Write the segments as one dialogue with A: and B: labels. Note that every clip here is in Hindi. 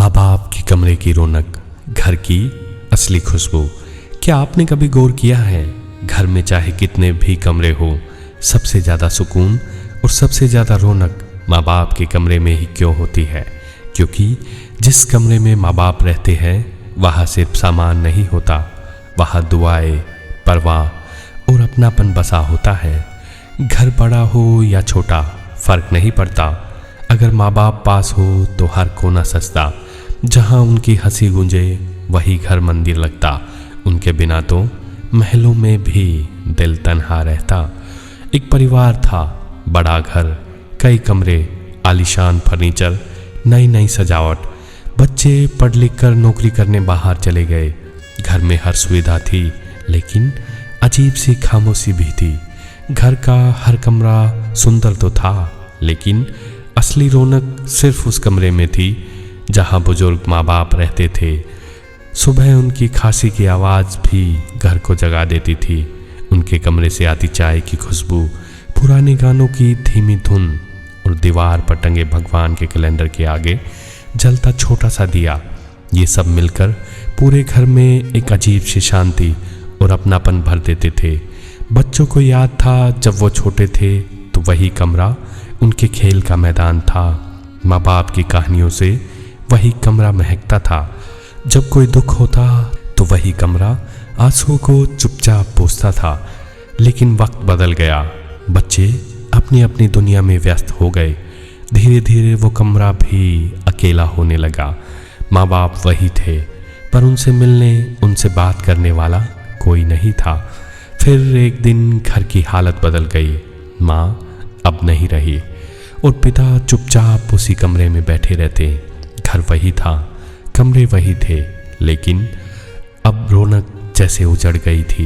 A: माँ बाप के कमरे की रौनक, घर की असली खुशबू। क्या आपने कभी गौर किया है, घर में चाहे कितने भी कमरे हो, सबसे ज़्यादा सुकून और सबसे ज़्यादा रौनक माँ बाप के कमरे में ही क्यों होती है? क्योंकि जिस कमरे में माँ बाप रहते हैं वहाँ सिर्फ सामान नहीं होता, वहाँ दुआएं, परवाह और अपनापन बसा होता है। घर बड़ा हो या छोटा फर्क नहीं पड़ता, अगर माँ बाप पास हो तो हर कोना सजता। जहाँ उनकी हंसी गूंजे वही घर मंदिर लगता, उनके बिना तो महलों में भी दिल तन्हा रहता। एक परिवार था, बड़ा घर, कई कमरे, आलीशान फर्नीचर, नई नई सजावट। बच्चे पढ़ लिख कर नौकरी करने बाहर चले गए। घर में हर सुविधा थी, लेकिन अजीब सी खामोशी भी थी। घर का हर कमरा सुंदर तो था, लेकिन असली रौनक सिर्फ उस कमरे में थी जहाँ बुजुर्ग माँ बाप रहते थे। सुबह उनकी खांसी की आवाज़ भी घर को जगा देती थी। उनके कमरे से आती चाय की खुशबू, पुराने गानों की धीमी धुन और दीवार पर टंगे भगवान के कैलेंडर के आगे जलता छोटा सा दिया, ये सब मिलकर पूरे घर में एक अजीब सी शांति और अपनापन भर देते थे। बच्चों को याद था जब वो छोटे थे तो वही कमरा उनके खेल का मैदान था। माँ बाप की कहानियों से वही कमरा महकता था। जब कोई दुख होता तो वही कमरा आंसुओं को चुपचाप पोंछता था। लेकिन वक्त बदल गया, बच्चे अपनी अपनी दुनिया में व्यस्त हो गए। धीरे धीरे वो कमरा भी अकेला होने लगा। माँ बाप वही थे, पर उनसे मिलने, उनसे बात करने वाला कोई नहीं था। फिर एक दिन घर की हालत बदल गई। माँ अब नहीं रही और पिता चुपचाप उसी कमरे में बैठे रहते। घर वही था, कमरे वही थे, लेकिन अब रौनक जैसे उजड़ गई थी।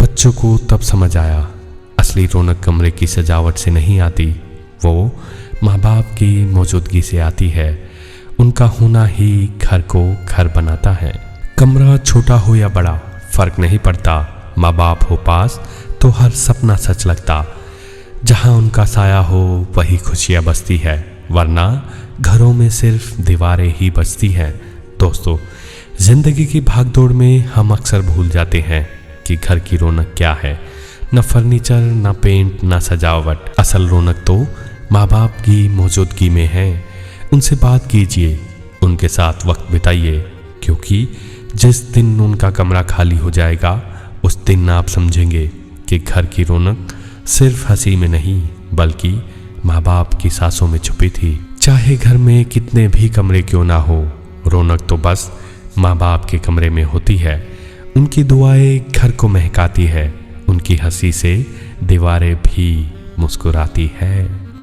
A: बच्चों को तब समझ आया, असली रौनक कमरे की सजावट से नहीं आती, वो माँ बाप की मौजूदगी से आती है। उनका होना ही घर को घर बनाता है। कमरा छोटा हो या बड़ा फर्क नहीं पड़ता, माँ बाप हो पास तो हर सपना सच लगता। जहाँ उनका साया हो वही खुशियाँ बसती है, वरना घरों में सिर्फ दीवारें ही बचती हैं। दोस्तों, जिंदगी की भागदौड़ में हम अक्सर भूल जाते हैं कि घर की रौनक क्या है। न फर्नीचर, न पेंट, न सजावट, असल रौनक तो माँ बाप की मौजूदगी में है। उनसे बात कीजिए, उनके साथ वक्त बिताइए, क्योंकि जिस दिन उनका कमरा खाली हो जाएगा उस दिन आप समझेंगे कि घर की रौनक सिर्फ हंसी में नहीं बल्कि माँ बाप की सांसों में छुपी थी। चाहे घर में कितने भी कमरे क्यों ना हो, रौनक तो बस माँ बाप के कमरे में होती है। उनकी दुआएं घर को महकाती है, उनकी हंसी से दीवारें भी मुस्कुराती है।